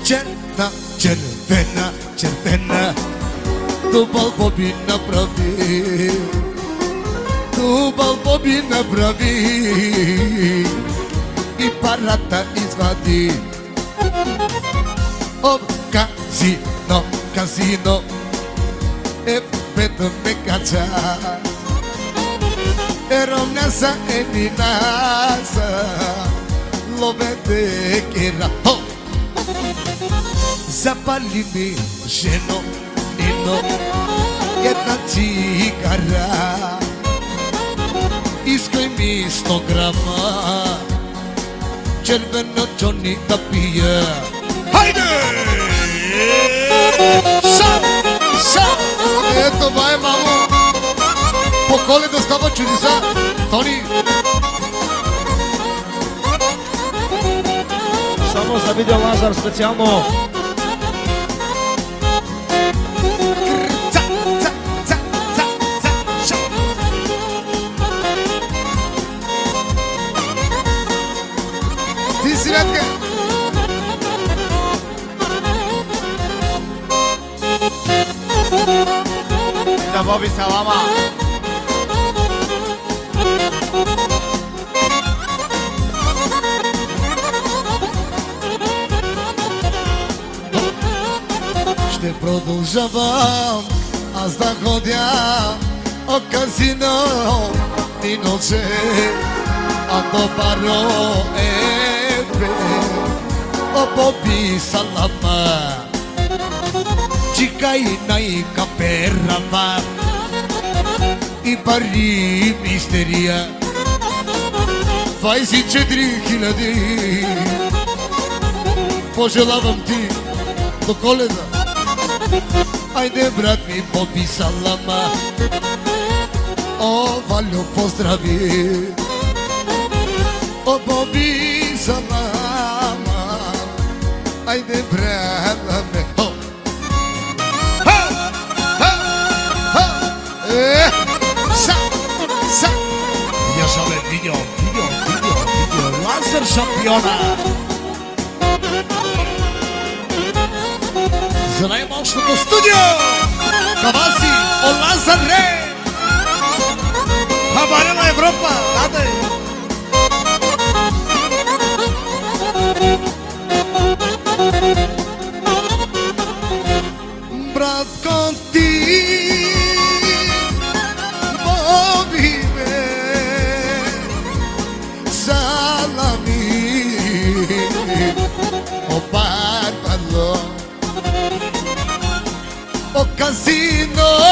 Черна, червена, червена, тубал боби направи, тубал боби направи и парата извади. Об казино, казино, ебето ме кача, еромнеса единаса, ловете кера. Запали ми, жено, ино, една цигара. Искай ми 100 грама червено Джони да пия. Хайде! Сам! Сам! Това е, мамо! По Коледа става чудеса! Тони! Само за видео Лазар специално. Ти си, Ветка! За Боби Салама. Ще продължавам аз да ходя от казино и ноче, а до баро ебе, о Боби Салама. Чикай на каперава и пари мистерия 24 000. Пожелавам ти до Коледа. Айде, брат ми, Боби Салама. О, Валю, поздрави. О, Боби Салама. Айде, брат ми. Я жале видео. Лазар шампиона. За най-мощното студио. Каваси, о Лазар Ре. Хабарена Европа. Даде. Братко ти, Боби ме, салами, о барбало, о казино.